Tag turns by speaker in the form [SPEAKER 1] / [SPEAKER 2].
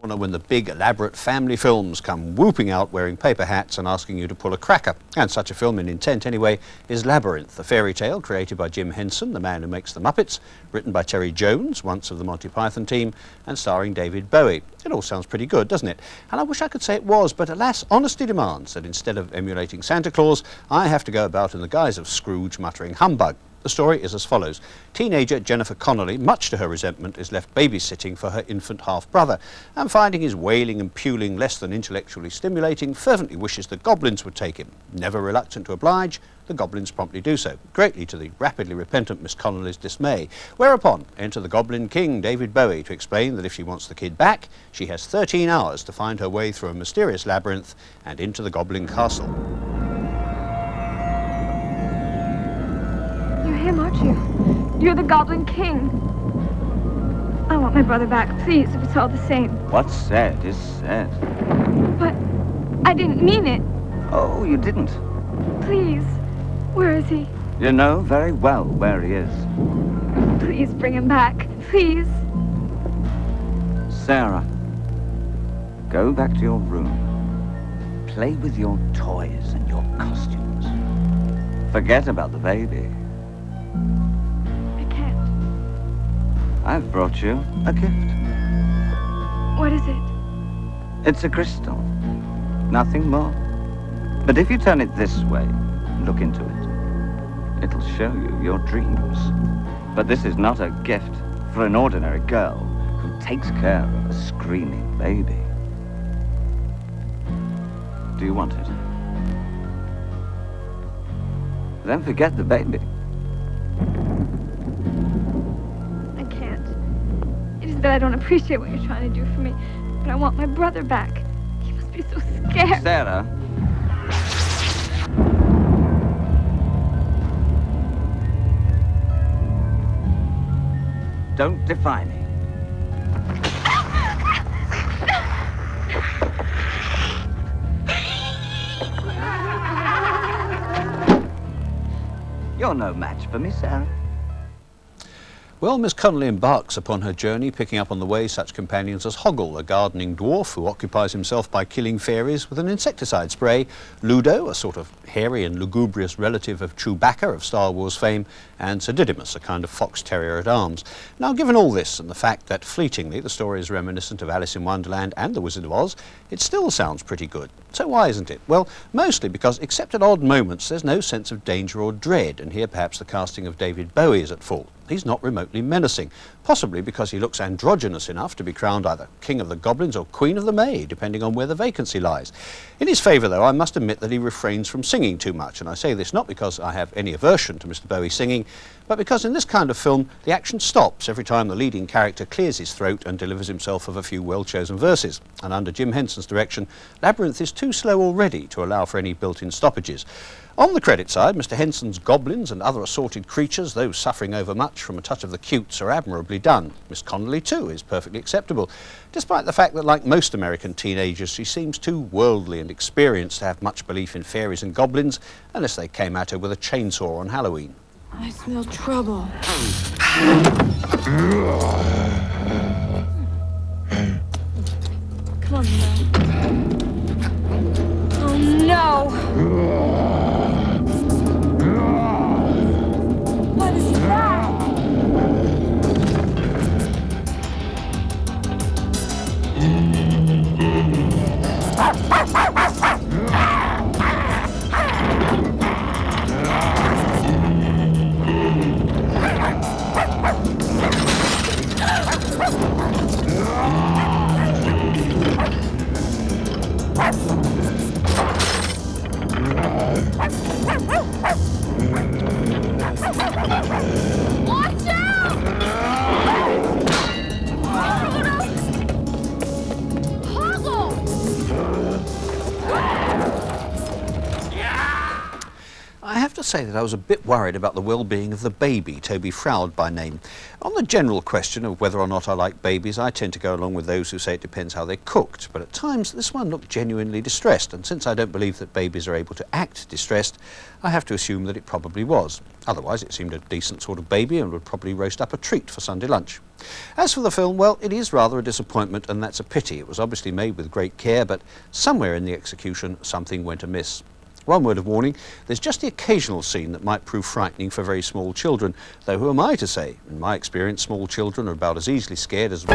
[SPEAKER 1] When the big elaborate family films come whooping out wearing paper hats and asking you to pull a cracker. And such a film, in intent anyway, is Labyrinth, a fairy tale created by Jim Henson, the man who makes the Muppets, written by Terry Jones, once of the Monty Python team, and starring David Bowie. It all sounds pretty good, doesn't it? And I wish I could say it was, but alas, honesty demands that instead of emulating Santa Claus, I have to go about in the guise of Scrooge muttering humbug. The story is as follows. Teenager Jennifer Connelly, much to her resentment, is left babysitting for her infant half-brother, and finding his wailing and puling less than intellectually stimulating, fervently wishes the goblins would take him. Never reluctant to oblige, the goblins promptly do so, greatly to the rapidly repentant Miss Connelly's dismay, whereupon enter the Goblin King, David Bowie, to explain that if she wants the kid back, she has 13 hours to find her way through a mysterious labyrinth and into the Goblin Castle.
[SPEAKER 2] You're him, aren't you? You're the Goblin King. I want my brother back, please, if it's all the same.
[SPEAKER 3] What's said is said.
[SPEAKER 2] But I didn't mean it.
[SPEAKER 3] Oh, you didn't?
[SPEAKER 2] Please, where is he?
[SPEAKER 3] You know very well where he is.
[SPEAKER 2] Please bring him back, please.
[SPEAKER 3] Sarah, go back to your room. Play with your toys and your costumes. Forget about the baby.
[SPEAKER 2] I can't.
[SPEAKER 3] I've brought you a gift.
[SPEAKER 2] What is it?
[SPEAKER 3] It's a crystal. Nothing more. But if you turn it this way, look into it, it'll show you your dreams. But this is not a gift for an ordinary girl who takes care of a screaming baby. Do you want it? Then forget the baby.
[SPEAKER 2] I can't. It is that I don't appreciate what you're trying to do for me, but I want my brother back. He must be so scared.
[SPEAKER 3] Sarah. Don't defy me. You're no match for me, Sarah.
[SPEAKER 1] Well, Miss Connelly embarks upon her journey, picking up on the way such companions as Hoggle, a gardening dwarf who occupies himself by killing fairies with an insecticide spray, Ludo, a sort of hairy and lugubrious relative of Chewbacca of Star Wars fame, and Sir Didymus, a kind of fox terrier at arms. Now, given all this and the fact that fleetingly the story is reminiscent of Alice in Wonderland and The Wizard of Oz, it still sounds pretty good. So why isn't it? Well, mostly because, except at odd moments, there's no sense of danger or dread, and here perhaps the casting of David Bowie is at fault. He's not remotely menacing, possibly because he looks androgynous enough to be crowned either King of the Goblins or Queen of the May, depending on where the vacancy lies. In his favour, though, I must admit that he refrains from singing too much, and I say this not because I have any aversion to Mr. Bowie singing, but because in this kind of film the action stops every time the leading character clears his throat and delivers himself of a few well-chosen verses. And under Jim Henson's direction, Labyrinth is too slow already to allow for any built-in stoppages. On the credit side, Mr. Henson's goblins and other assorted creatures, though suffering overmuch from a touch of the cutes, are admirably done. Miss Connelly, too, is perfectly acceptable, despite the fact that, like most American teenagers, she seems too worldly and experienced to have much belief in fairies and goblins, unless they came at her with a chainsaw on Halloween.
[SPEAKER 4] I smell trouble.
[SPEAKER 2] Come on, Lilo. Oh, no! What is that? Watch out!
[SPEAKER 1] I have to say that I was a bit worried about the well-being of the baby, Toby Froud by name. On the general question of whether or not I like babies, I tend to go along with those who say it depends how they're cooked, but at times this one looked genuinely distressed, and since I don't believe that babies are able to act distressed, I have to assume that it probably was. Otherwise it seemed a decent sort of baby and would probably roast up a treat for Sunday lunch. As for the film, well, it is rather a disappointment, and that's a pity. It was obviously made with great care, but somewhere in the execution something went amiss. One word of warning, there's just the occasional scene that might prove frightening for very small children, though who am I to say? In my experience, small children are about as easily scared as...